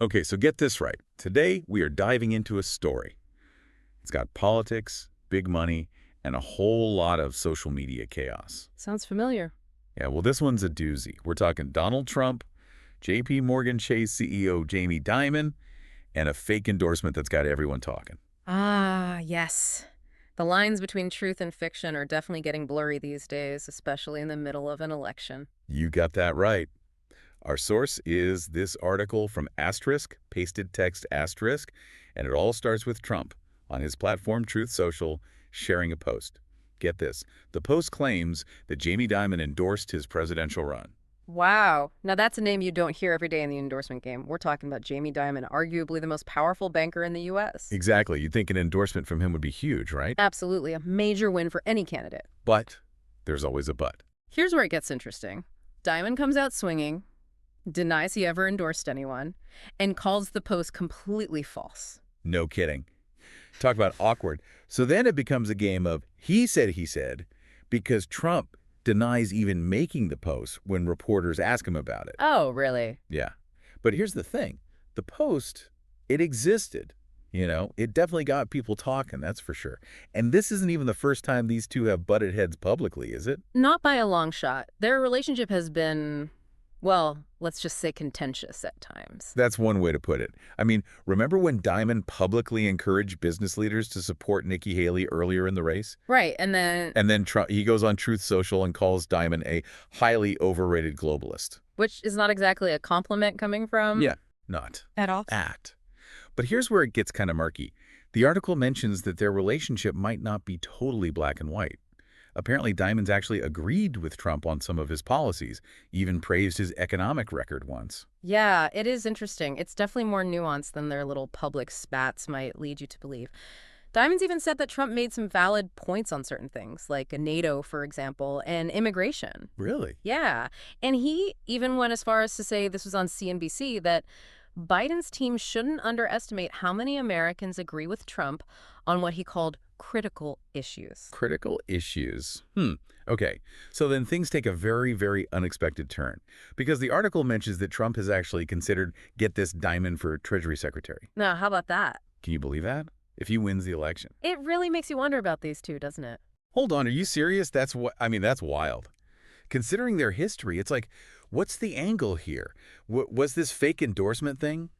Okay, so get this right. Today, we are diving into a story. It's got politics, big money, and a whole lot of social media chaos. Sounds familiar. Yeah, well, this one's a doozy. We're talking Donald Trump, JP Morgan Chase CEO Jamie Dimon, and a fake endorsement that's got everyone talking. Ah, yes. The lines between truth and fiction are definitely getting blurry these days, especially in the middle of an election. You got that right. Our source is this article from Asterisk, pasted text Asterisk, and it all starts with Trump on his platform Truth Social sharing a post. Get this. The post claims that Jamie Dimon endorsed his presidential run. Wow. Now that's a name you don't hear every day in the endorsement game. We're talking about Jamie Dimon, arguably the most powerful banker in the U.S. Exactly. You'd think an endorsement from him would be huge, right? Absolutely, a major win for any candidate. But there's always a but. Here's where it gets interesting. Dimon comes out swinging, denies he ever endorsed anyone, and calls the post completely false. No kidding. Talk about awkward. So then it becomes a game of he said, because Trump denies even making the post when reporters ask him about it. Oh, really? Yeah. But here's the thing. The post, it existed. It definitely got people talking, that's for sure. And this isn't even the first time these two have butted heads publicly, is it? Not by a long shot. Their relationship has been, well, let's just say contentious at times. That's one way to put it. I mean, remember when Dimon publicly encouraged business leaders to support Nikki Haley earlier in the race? Right, and then, And then Trump, he goes on Truth Social and calls Dimon a highly overrated globalist. which is not exactly a compliment coming from... Yeah, not At all? at. But here's where it gets kind of murky. The article mentions that their relationship might not be totally black and white. Apparently, Dimon's actually agreed with Trump on some of his policies, even praised his economic record once. Yeah, it is interesting. It's definitely more nuanced than their little public spats might lead you to believe. Diamonds even said that Trump made some valid points on certain things, like NATO, for example, and immigration. Really? Yeah, and he even went as far as to say, this was on CNBC, that Biden's team shouldn't underestimate how many Americans agree with Trump on what he called critical issues. Critical issues. Okay, so then things take a very, very unexpected turn. Because the article mentions that Trump has actually considered, get this, Dimon for Treasury Secretary. Now, how about that? Can you believe that? If he wins the election. It really makes you wonder about these two, doesn't it? Hold on, are you serious? That's wild. Considering their history, it's like, what's the angle here? Was this fake endorsement thing?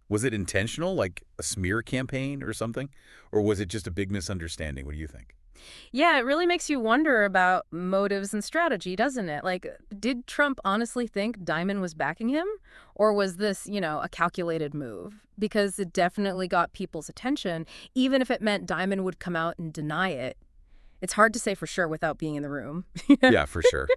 Was it intentional, like a smear campaign or something? Or was it just a big misunderstanding? What do you think? Yeah, it really makes you wonder about motives and strategy, doesn't it? Like, did Trump honestly think Dimon was backing him? Or was this, a calculated move? Because it definitely got people's attention, even if it meant Dimon would come out and deny it. It's hard to say for sure without being in the room. Yeah, for sure.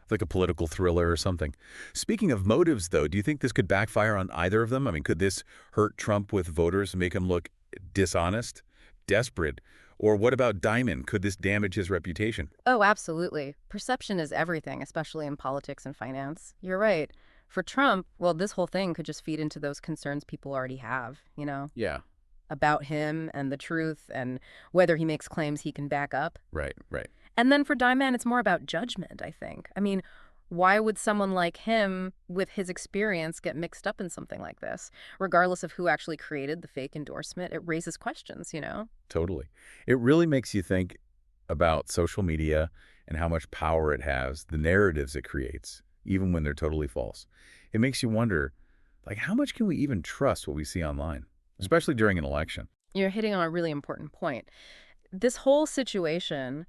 Like a political thriller or something. Speaking of motives, though, do you think this could backfire on either of them? I mean, could this hurt Trump with voters and make him look dishonest, desperate? Or what about Dimon? Could this damage his reputation? Oh, absolutely. Perception is everything, especially in politics and finance. You're right. For Trump, well, this whole thing could just feed into those concerns people already have, Yeah, about him and the truth and whether he makes claims he can back up. right, right. And then for Dimon, it's more about judgment, I think. I mean, why would someone like him, with his experience, get mixed up in something like this? Regardless of who actually created the fake endorsement, it raises questions. Totally. It really makes you think about social media and how much power it has, the narratives it creates, even when they're totally false. It makes you wonder, like, how much can we even trust what we see online, especially during an election? You're hitting on a really important point. This whole situation,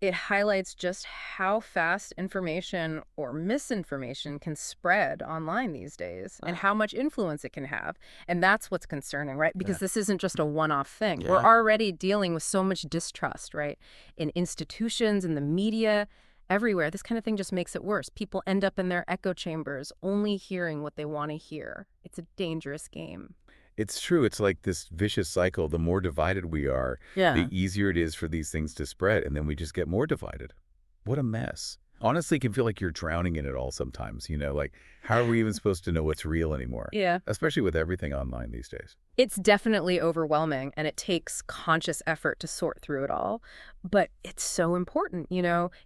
it highlights just how fast information or misinformation can spread online these days and how much influence it can have. And that's what's concerning, right? Because this isn't just a one-off thing. Yeah. We're already dealing with so much distrust, right? In institutions, in the media, everywhere. This kind of thing just makes it worse. People end up in their echo chambers, only hearing what they want to hear. It's a dangerous game. It's true. It's like this vicious cycle. The more divided we are, the easier it is for these things to spread, and then we just get more divided. What a mess. Honestly, it can feel like you're drowning in it all sometimes, like, how are we even supposed to know what's real anymore? Yeah. Especially with everything online these days. It's definitely overwhelming, and it takes conscious effort to sort through it all. But it's so important.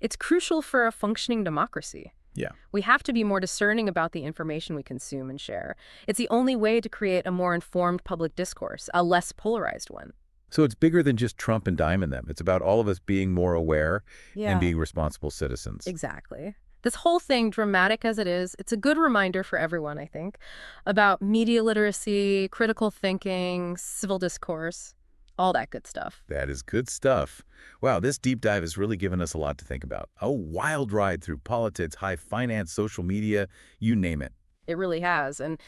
It's crucial for a functioning democracy. Yeah. We have to be more discerning about the information we consume and share. It's the only way to create a more informed public discourse, a less polarized one. So it's bigger than just Trump and Diamond them. It's about all of us being more aware and Yeah, being responsible citizens. exactly. This whole thing, dramatic as it is, it's a good reminder for everyone, I think, about media literacy, critical thinking, civil discourse, all that good stuff. That is good stuff. Wow, this deep dive has really given us a lot to think about. A wild ride through politics, high finance, social media, you name it. It really has. And,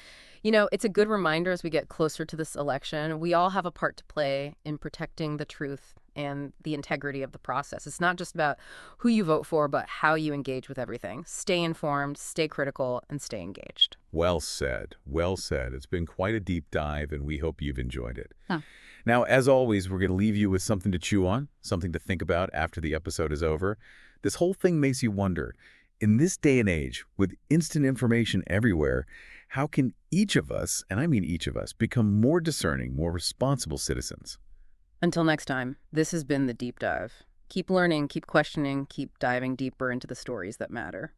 it's a good reminder as we get closer to this election. We all have a part to play in protecting the truth and the integrity of the process. It's not just about who you vote for, but how you engage with everything. Stay informed, stay critical, and stay engaged. Well said. Well said. It's been quite a deep dive, and we hope you've enjoyed it. Huh. Now, as always, we're going to leave you with something to chew on, something to think about after the episode is over. This whole thing makes you wonder, in this day and age, with instant information everywhere, how can each of us, and I mean each of us, become more discerning, more responsible citizens? Until next time, this has been The Deep Dive. Keep learning, keep questioning, keep diving deeper into the stories that matter.